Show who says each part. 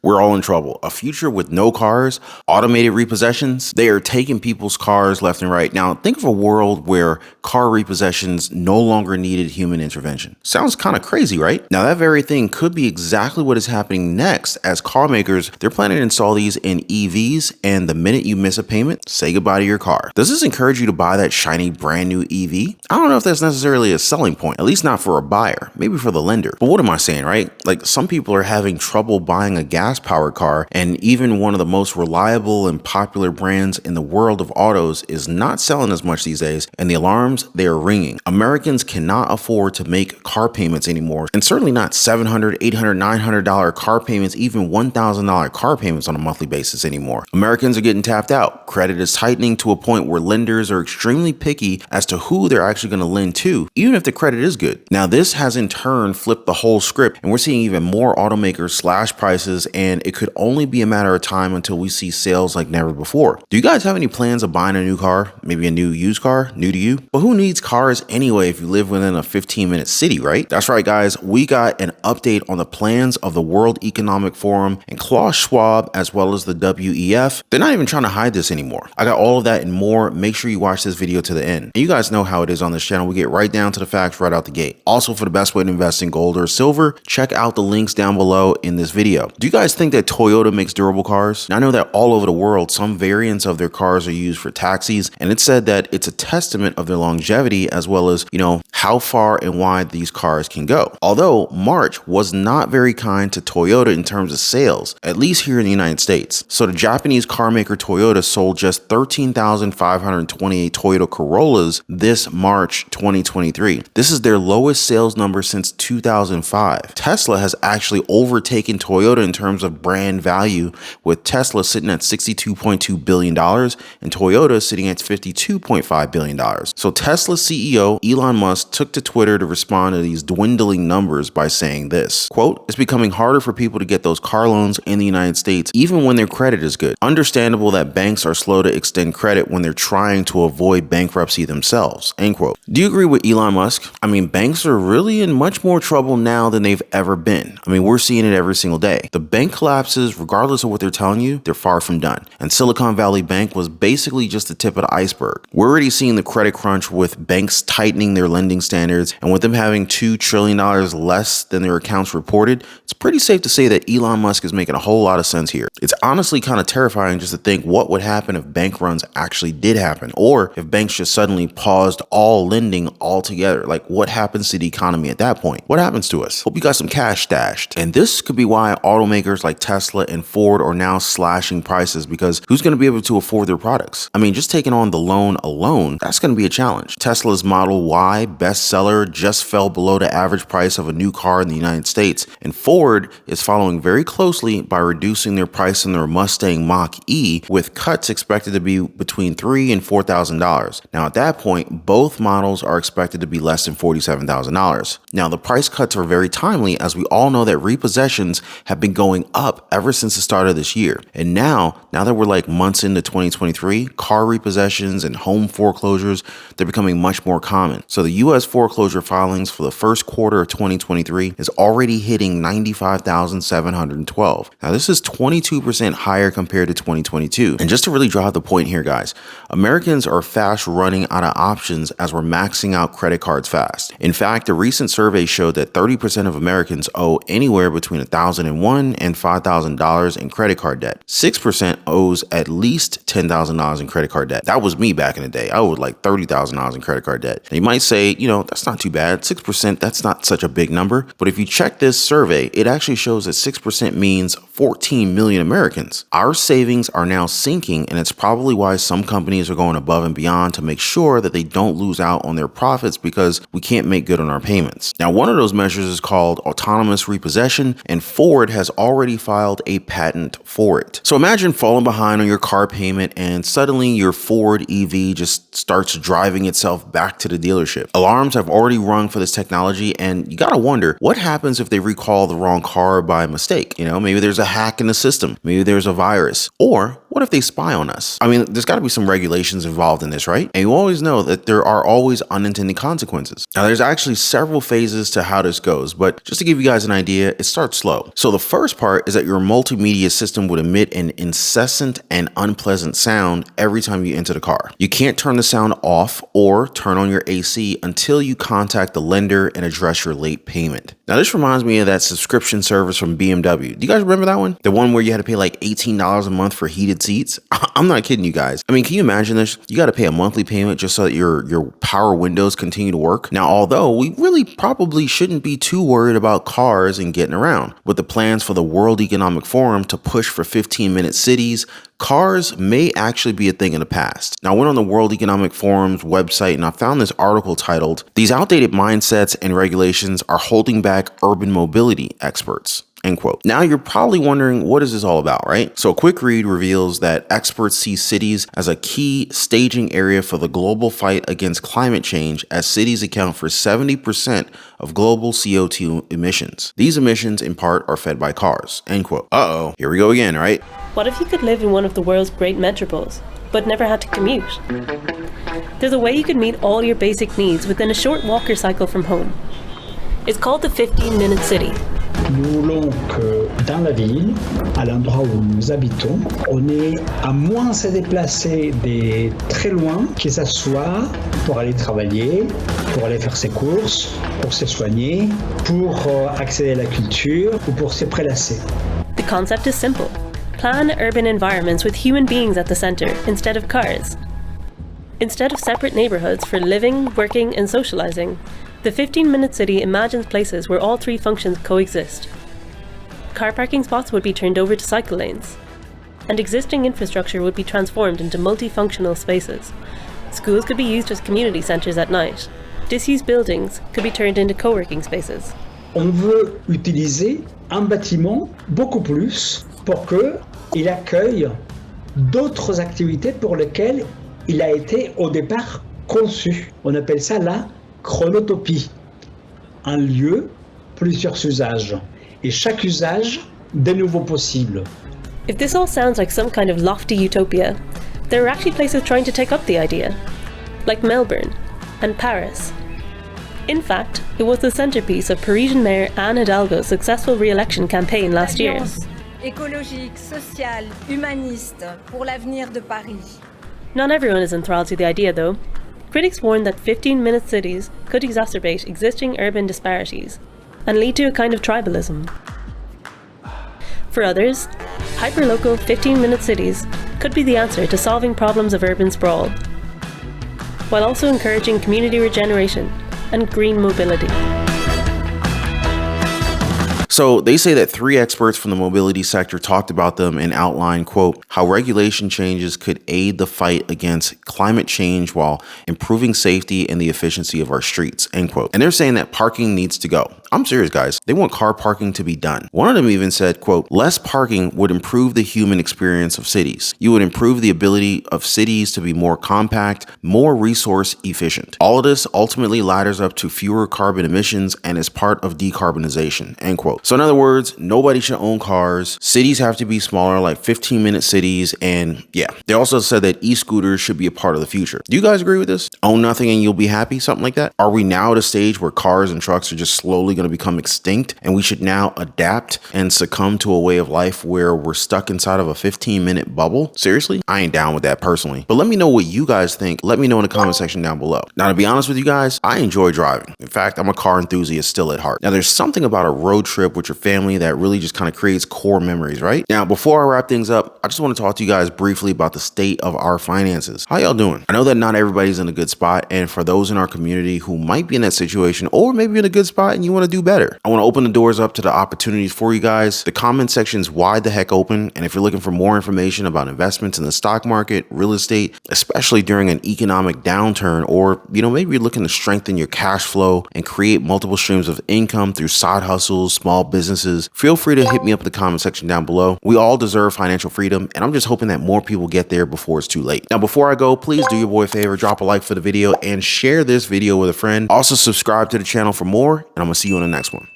Speaker 1: we're all in trouble. A future with no cars, automated repossessions, they are taking people's cars left and right. Now, think of a world where car repossessions no longer needed human intervention. Sounds kind of crazy, right? Now, that very thing could be exactly what is happening next, as car makers, they're planning to install these in EVs, and the minute you miss a payment, say goodbye to your car. Does this encourage you to buy that shiny brand new EV? I don't know if that's necessarily a selling point, at least not for a buyer, maybe for the lender. But what am I saying, right? Like, some people are having trouble buying a gas-powered car, and even one of the most reliable and popular brands in the world of autos is not selling as much these days, and the alarms, they are ringing. Americans cannot afford to make car payments anymore, and certainly not $700, $800, $900 car payments, even $1,000 car payments on a monthly basis anymore. Americans are getting tapped out. Credit is tightening to a point where lenders are extremely picky as to who they're actually going to lend to, even if the credit is good. Now, this has in turn flipped the whole script, and we're seeing even more automakers slash prices, and it could only be a matter of time until we see sales like never before. Do you guys have any plans of buying a new car? Maybe a new used car, new to you? But who needs cars anyway if you live within a 15-minute city, right? That's right, guys. We got an update on the plans of the World Economic Forum and Klaus Schwab, as well as the WEF. They're not even trying to hide this anymore. I got all of that and more. Make sure you watch this video to the end. And you guys know how it is on this channel. We get right down to the facts right out the gate. Also, for the best way to invest in gold or silver, check out the links down below in this video. Do you guys think that Toyota makes durable cars? Now, I know that all over the world, some variants of their cars are used for taxis, and it's said that it's a testament of their longevity, as well as, how far and wide these cars can go. Although March was not very kind to Toyota in terms of sales, at least here in the United States. So the Japanese car maker Toyota sold just 13,528 Toyota Corollas this March 2023. This is their lowest sales number since 2005. Tesla has actually overtaken Toyota in terms of brand value, with Tesla sitting at $62.2 billion and Toyota sitting at $52.5 billion. So Tesla CEO Elon Musk took to Twitter to respond to these dwindling numbers by saying this, quote, "It's becoming harder for people to get those car loans in the United States, even when their credit is good. Understandable that banks are slow to extend credit when they're trying to avoid bankruptcy themselves," end quote. Do you agree with Elon Musk? I mean, banks are really in much more trouble now than they've ever been. I mean, we're seeing it every single day. The bank collapses, regardless of what they're telling you, they're far from done. And Silicon Valley Bank was basically just the tip of the iceberg. We're already seeing the credit crunch with banks tightening their lending standards, and with them having $2 trillion less than their accounts reported, it's pretty safe to say that Elon Musk is making a whole lot of sense here. It's honestly kind of terrifying just to think what would happen if bank runs actually did happen, or if banks just suddenly paused all lending altogether. Like, what happens to the economy at that point? What happens to us? Hope you got some cash stashed. And this could be why automakers like Tesla and Ford are now slashing prices, because who's going to be able to afford their products? I mean, just taking on the loan alone, that's going to be a challenge. Tesla's Model Y bestseller just fell below the average price of a new car in the United States, and Ford is following very closely by reducing their price on their Mustang Mach-E, with cuts expected to be between $3,000 and $4,000. Now, at that point, both models are expected to be less than $47,000. Now, the price cuts are very timely, as we all know that repossessions have been going up ever since the start of this year. And now that we're like months into 2023, car repossessions and home foreclosures, they're becoming much more common. So the U.S. foreclosure filings for the first quarter of 2023 is already hitting 95,712. Now, this is 22% higher compared to 2022. And just to really drive the point here, guys, Americans are fast running out of options as we're maxing out credit cards fast. In fact, a recent survey showed that 30% of Americans owe anywhere between $1,001 and $5,000 in credit card debt. 6% owes at least $10,000 in credit card debt. That was me back in the day. I owed like $30,000 in credit card debt. And you might say, that's not too bad. 6%, that's not such a big number. But if you check this survey, it actually shows that 6% means 14 million Americans. Our savings are now sinking, and it's probably why some companies are going above and beyond to make sure that they don't lose out on their profits, because we can't make good on our payments. Now, one of those measures is called autonomous repossession, and Ford has already filed a patent for it. So imagine falling behind on your car payment, and suddenly your Ford EV just starts driving itself back to the dealership. Alarms have already rung for this technology, and you gotta wonder, what happens if they recall the wrong car by mistake? Maybe there's a hack in the system, maybe there's a virus, or what What if they spy on us? I mean, there's got to be some regulations involved in this, right? And you always know that there are always unintended consequences. Now, there's actually several phases to how this goes, but just to give you guys an idea, it starts slow. So the first part is that your multimedia system would emit an incessant and unpleasant sound every time you enter the car. You can't turn the sound off or turn on your AC until you contact the lender and address your late payment. Now, this reminds me of that subscription service from BMW. Do you guys remember that one? The one where you had to pay like $18 a month for heated seats? I'm not kidding you guys. I mean, can you imagine this? You got to pay a monthly payment just so that your power windows continue to work. Now, although we really probably shouldn't be too worried about cars and getting around. With the plans for the World Economic Forum to push for 15-minute cities, cars may actually be a thing in the past. Now, I went on the World Economic Forum's website and I found this article titled, "These outdated mindsets and regulations are holding back urban mobility experts." End quote. Now you're probably wondering, what is this all about, right? So a quick read reveals that experts see cities as a key staging area for the global fight against climate change, as cities account for 70% of global CO2 emissions. These emissions in part are fed by cars. End quote. Uh-oh, here we go again, right?
Speaker 2: What if you could live in one of the world's great metropoles, but never had to commute? There's a way you could meet all your basic needs within a short walk or cycle from home. It's called the 15-minute city.
Speaker 3: Nous voulons que dans la ville, à l'endroit où nous habitons, on ait à moins se déplacer de très loin, que ça soit pour aller travailler, pour aller faire ses courses, pour se soigner, pour accéder à la culture ou pour se prélasser.
Speaker 2: The concept is simple. Plan urban environments with human beings at the center instead of cars. Instead of separate neighborhoods for living, working, and socializing, the 15-minute city imagines places where all three functions coexist. Car parking spots would be turned over to cycle lanes, and existing infrastructure would be transformed into multifunctional spaces. Schools could be used as community centers at night. Disused buildings could be turned into co-working spaces.
Speaker 3: On veut utiliser un bâtiment beaucoup plus pour qu'il accueille d'autres activités pour lesquelles il a été au départ conçu. On appelle ça la chronotopie. Un lieu, plusieurs usages. Et chaque usage, de nouveau possible.
Speaker 2: If this all sounds like some kind of lofty utopia, there are actually places trying to take up the idea, like Melbourne and Paris. In fact, it was the centerpiece of Parisian Mayor Anne Hidalgo's successful re-election campaign last year.
Speaker 4: Écologique, sociale, humaniste pour l'avenir de Paris.
Speaker 2: Not everyone is enthralled to the idea, though. Critics warn that 15-minute cities could exacerbate existing urban disparities and lead to a kind of tribalism. For others, hyperlocal 15-minute cities could be the answer to solving problems of urban sprawl, while also encouraging community regeneration and green mobility.
Speaker 1: So they say that 3 experts from the mobility sector talked about them and outlined, quote, how regulation changes could aid the fight against climate change while improving safety and the efficiency of our streets, end quote. And they're saying that parking needs to go. I'm serious, guys. They want car parking to be done. One of them even said, quote, less parking would improve the human experience of cities. You would improve the ability of cities to be more compact, more resource efficient. All of this ultimately ladders up to fewer carbon emissions and is part of decarbonization, end quote. So in other words, nobody should own cars. Cities have to be smaller, like 15-minute cities. And yeah, they also said that e-scooters should be a part of the future. Do you guys agree with this? Own nothing and you'll be happy? Something like that? Are we now at a stage where cars and trucks are just slowly going to become extinct and we should now adapt and succumb to a way of life where we're stuck inside of a 15-minute bubble? Seriously? I ain't down with that personally. But let me know what you guys think. Let me know in the comment section down below. Now, to be honest with you guys, I enjoy driving. In fact, I'm a car enthusiast still at heart. Now, there's something about a road trip with your family that really just kind of creates core memories, right? Now, before I wrap things up, I just want to talk to you guys briefly about the state of our finances. How y'all doing? I know that not everybody's in a good spot, and for those in our community who might be in that situation or maybe in a good spot and you want to do better, I want to open the doors up to the opportunities for you guys. The comment section's wide the heck open, and if you're looking for more information about investments in the stock market, real estate, especially during an economic downturn, or maybe you're looking to strengthen your cash flow and create multiple streams of income through side hustles, small businesses, feel free to hit me up in the comment section down below. We all deserve financial freedom, and I'm just hoping that more people get there before it's too late. Now, before I go, please do your boy a favor, drop a like for the video and share this video with a friend. Also, subscribe to the channel for more, and I'm gonna see you on the next one.